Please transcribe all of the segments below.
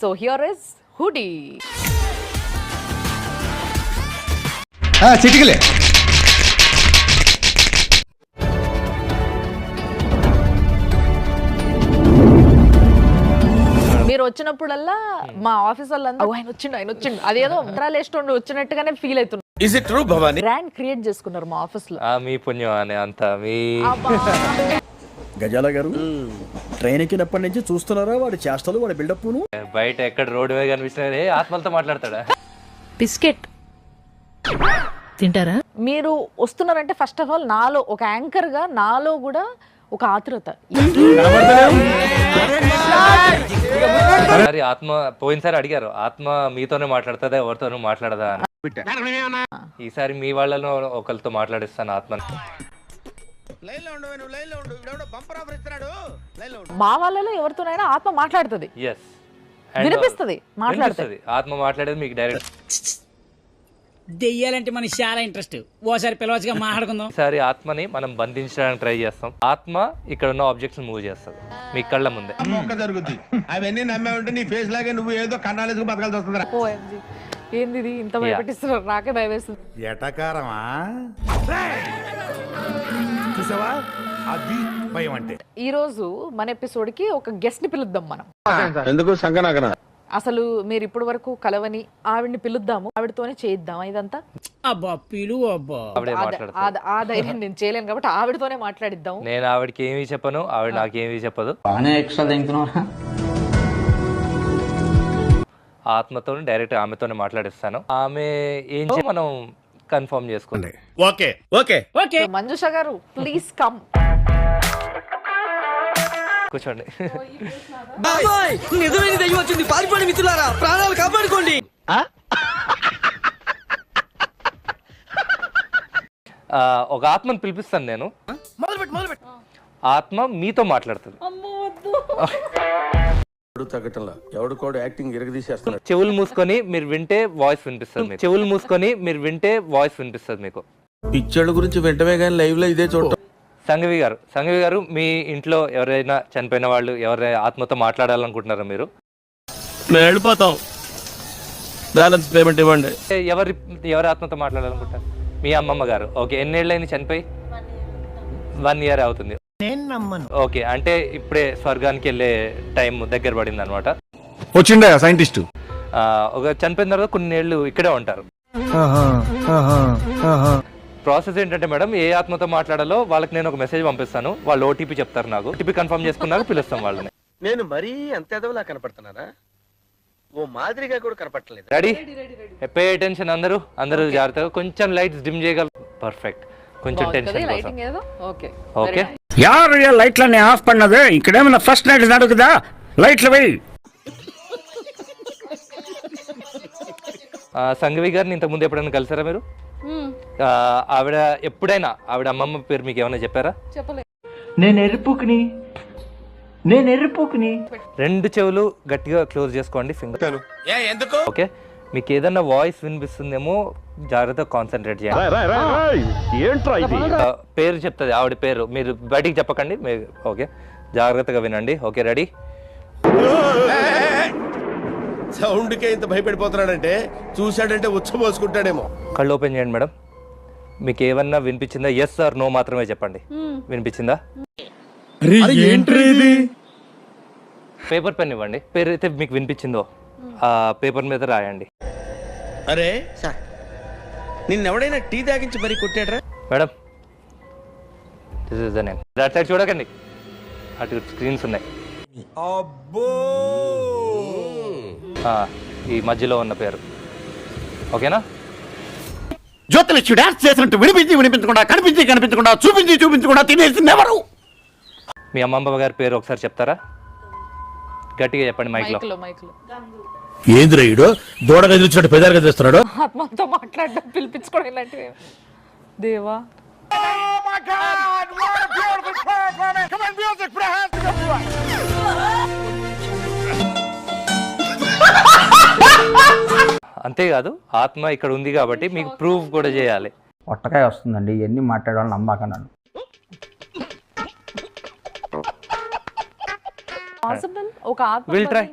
So here is hoodie. చిటికలే మీరు వచ్చినప్పుడల్లా మా ఆఫీస్ వాళ్ళందరూ ఆయన వచ్చిండు అదేదో లేస్తుండు వచ్చినట్టుగానే ఫీల్ అవుతున్నారు. Is it true, Bhavani? Brand create చేసుకున్నారు మా ఆఫీస్ లో. మీ పుణ్యం అనే అంత మీ గజాల గారు ట్రైన్ ఎక్కినప్పటి నుంచి చూస్తున్నారా వాడి చేష్టలు వాడి బిల్డప్ బయట ఎక్కడ రోడ్డు మీద కనిపిస్తున్నా ఆత్మలతో మాట్లాడతాడా? బిస్కెట్ తింటారా? మీరు వస్తున్నారంటే ఫస్ట్ ఆఫ్ ఆల్ నాలో ఒక యాంకర్ గా నాలో కూడా ఒక ఆతృత. ఆత్మ పోయినసారి అడిగారు ఆత్మ మీతోనే మాట్లాడుతుందా ఎవరితోనూ మాట్లాడదా అని. ఈసారి మీ వాళ్ళలో ఒకరితో మాట్లాడిస్తాను ఆత్మని. మా వాళ్ళలో ఎవరితోనైనా ఆత్మ మాట్లాడుతుంది, ఎస్ వినిపిస్తుంది, మాట్లాడుతుంది. ఆత్మ మాట్లాడేది మీకు డైరెక్ట్. దెయ్యాలంటే మనకి చాలా ఇంట్రెస్ట్, ఓసారి పిలవచ్చుగా మాట్లాడుకుందాం. ఈసారి ఆత్మని మనం బంధించడానికి ట్రై చేస్తాం. ఆత్మ ఇక్కడ ఉన్న ఆబ్జెక్ట్స్ మూవ్ చేస్తుంది మీ కళ్ళ ముందే. జరుగుతుంది అవన్నీ నమ్మే ఉంటే నీ ఫేస్ లాగే నువ్వు ఏదో కన్నాలేసుకు బతకాల్సి వస్తుంది. ఏంది ఇది ఇంత భయపెట్టిస్తున్నారు? నాకే భయం వేస్తుంది. ఎటకారమా చూసావా అది భయం అంటే. ఈ రోజు మన ఎపిసోడ్ కి ఒక గెస్ట్ ని పిలుద్దాం మనం. ఎందుకు సంగనాగన అసలు మీరు ఇప్పటి వరకు కలవని ఆవిడ్ని పిలుద్దాము, ఆవిడతోనే చేయిద్దాం ఇదంతా. అబ్బా పిలు అబ్బా, ఆవిడే మాట్లాడుతుంది. ఆ ధైర్యం నేను చేయలేను కాబట్టి ఆవిడతోనే మాట్లాడిద్దాం. నేను ఆవిడకి ఏమీ చెప్పను, ఆవిడ నాకేమీ చెప్పదు. ఆత్మతో డైరెక్ట్ ఆమెతోనే మాట్లాడిస్తాను. ఆమె ఏం మనం కన్ఫర్మ్ చేసుకోండి. Okay okay okay. మంజుష గారు ప్లీజ్ కమ్. కూర్చోండి. నిజమైన దయ్యం వచ్చింది, పారిపోండి మిత్రులారా, ప్రాణాలు కాపాడుకోండి. ఒక ఆత్మను పిలిపిస్తాను నేను. ఆత్మ మీతో మాట్లాడుతుంది. ఎవడు కూడా యాక్టింగ్ ఇరగదీసేస్తున్నాడు. చెవులు మూసుకొని మీరు వింటే వాయిస్ వినిపిస్తుంది మీకు. చెవులు మూసుకొని మీరు వింటే వాయిస్ వినిపిస్తుంది మీకు. పిక్చర్ల గురించి వెంటనే కానీ లైవ్ లో ఇదే చూడటం. సంఘవి గారు మీ ఇంట్లో ఎవరైనా చనిపోయిన వాళ్ళు ఎవరైనా ఆత్మతో మాట్లాడాలనుకుంటున్నారా మీరు? మేము వెళ్ళిపోతాం, బ్యాలెన్స్ పేమెంట్ ఇవ్వండి. ఎవరి ఆత్మతో మాట్లాడాలనుకుంటారు? మీ అమ్మమ్మ గారు. ఓకే, ఎన్నేళ్ళైంది చనిపోయి? 1 year అవుతుంది. ఓకే, అంటే ఇప్పుడే స్వర్గానికి వెళ్ళే టైం దగ్గర పడింది అనమాట. వచ్చిండే సైంటిస్ట్. ఒక చనిపోయిన తర్వాత కొన్ని ఏళ్ళు ఇక్కడే ఉంటారు. ప్రాసెస్ ఏంటంటే మేడం, ఏ ఆత్మతో మాట్లాడాలో వాళ్ళకి నేను ఒక మెసేజ్ పంపిస్తాను, వాళ్ళు ఓటీపీ చెప్తారు. నాకు ఓటీపీ కన్ఫర్మ్ చేసుకున్నాక పిలుస్తాం వాళ్ళని. నేను మరీ అంత ఎదవలా కనపడుతున్నానా? ఓ మాదిరిగా కూడా కనపడలేదు. రెడీ? పే అటెన్షన్ అందరూ జాగ్రత్తగా. కొంచెం లైట్స్ డిమ్ చేయగలరు. పర్ఫెక్ట్. కొంచెం టెన్షన్ కోసం. Okay okay. యారు లైట్లన్నీ ఆఫ్ పన్నది, ఇక్కడేమన్నా ఫస్ట్ నైట్ నడుకుదా? లైట్లు వేయి. సంఘవి గారిని ఇంతకుముందు ఎప్పుడైనా కలిసారా మీరు? ఆవిడ ఎప్పుడైనా ఆవిడ అమ్మమ్మ పేరు మీకు ఏమైనా చెప్పారా? చెప్పలేదు. నేను ఎరుపుకుని 2 చెవులు గట్టిగా క్లోజ్ చేసుకోండి, ఫింగర్. ఓకే, మీకు ఏదన్నా వాయిస్ వినిపిస్తుందేమో, జాగ్రత్తగా కాన్సన్ట్రేట్ చేయండి. పేరు చెప్తుంది ఆవిడ పేరు, మీరు బయటికి చెప్పకండి. ఓకే, జాగ్రత్తగా వినండి. Okay, ready? సౌండ్కే ఇంత భయపడిపోతున్నాడంటే చూశాడంటే ఉచ్చబోసుకుంటాడేమో. కళ్ళు ఓపెన్ చేయండి మేడం. మీకు ఏమన్నా వినిపించిందా? ఎస్ ఆర్ నో మాత్రమే చెప్పండి. వినిపించిందా? పేపర్ పెన్ ఇవ్వండి. పేరు అయితే మీకు వినిపించిందో ఆ పేపర్ మీద రాయండి. అరే సార్, నిన్నెవడైనా టీ తాగించి మరీ కొట్టాడరా? Madam, this is the name. That side చూడకండి, అటు స్క్రీన్స్ ఉన్నాయి. ఈ మధ్యలో ఉన్న పేరు ఓకేనా? జ్యోతిలక్ష్మి డాన్స్ చేసినట్టు వినిపించకుండా కనిపించకుండా చూపించకుండా తినేసింది ఎవరు? మీ అమ్మమ్మ గారి పేరు ఒకసారి చెప్తారా? గట్టిగా చెప్పండి మైక్లో. ఏంది రైడు దూడ గదిలిచ్చినట్టు పెదాలు గదిలిస్తున్నాడు. ఆత్మతో మాట్లాడడం, పిలిపించుకోవడం ఇలాంటివి. దేవా, అంతేకాదు, ఆత్మ ఇక్కడ ఉంది కాబట్టి మీకు ప్రూఫ్ కూడా చేయాలి. పొట్టకాయ వస్తుందండి, ఎన్ని మాట్లాడాలని నమ్మకన్నాను. పాసిబుల్ ఒక ఆత్మ విల్ ట్రై.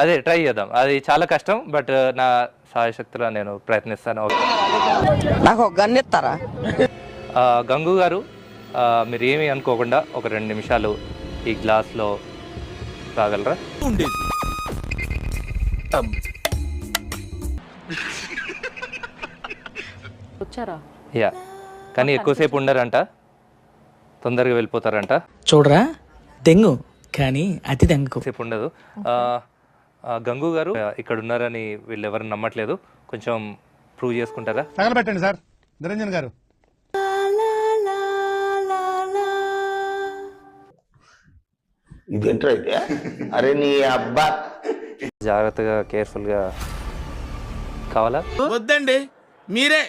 అదే ట్రై చేద్దాం. అది చాలా కష్టం, బట్ నా సాయశక్తిలో నేను ప్రయత్నిస్తాను. నాకు ఒక గన్ ఇస్తారా? గంగు గారు, మీరు ఏమీ అనుకోకుండా ఒక 2 నిమిషాలు ఈ గ్లాస్లో తాగలరా? వచ్చారా? యా, కానీ ఎక్కువసేపు ఉండరంట, తొందరగా వెళ్ళిపోతారంట. చూడరా దెంగు కానీ అతి దెంగు సేపు ఉండదు. గంగు గారు ఇక్కడ ఉన్నారని వీళ్ళు ఎవరు నమ్మట్లేదు, కొంచెం ప్రూవ్ చేసుకుంటారా? తగలబెట్టండి సార్ నిరంజన్ గారు. ఇదేంట్రా అయితే? అరే నీ అబ్బా, జాగ్రత్తగా కేర్ఫుల్గా కావాలా? వద్దండి, మీరే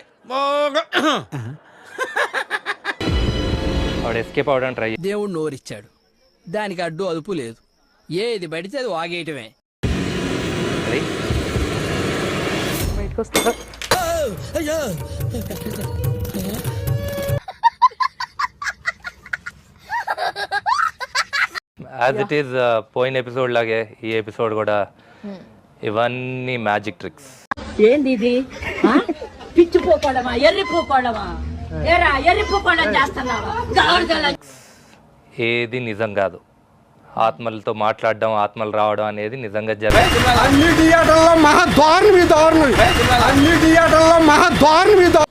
ఆవిడ ఎస్కేప్ అవడానికి ట్రై దేవుడు నోరిచ్చాడు, దానికి అడ్డు అదుపు లేదు, ఏది పడితే అది వాగేయటమే. చేయాలి. బయటకు వస్తారా? యాజ్ ఇట్ ఈస్ పోయిన ఎపిసోడ్ లాగే ఈ ఎపిసోడ్ కూడా ఇవన్నీ మ్యాజిక్ ట్రిక్స్. ఏంది ఇది? పిచ్చిపోపడమా, ఎర్రిపోపడమా, ఎర్రిపోపడం చేస్తున్నావా? ఏది నిజం కాదు. ఆత్మలతో మాట్లాడడం, ఆత్మలు రావడం అనేది నిజంగా జరిగింది. అన్ని థియేటర్లో మహా దారుణం,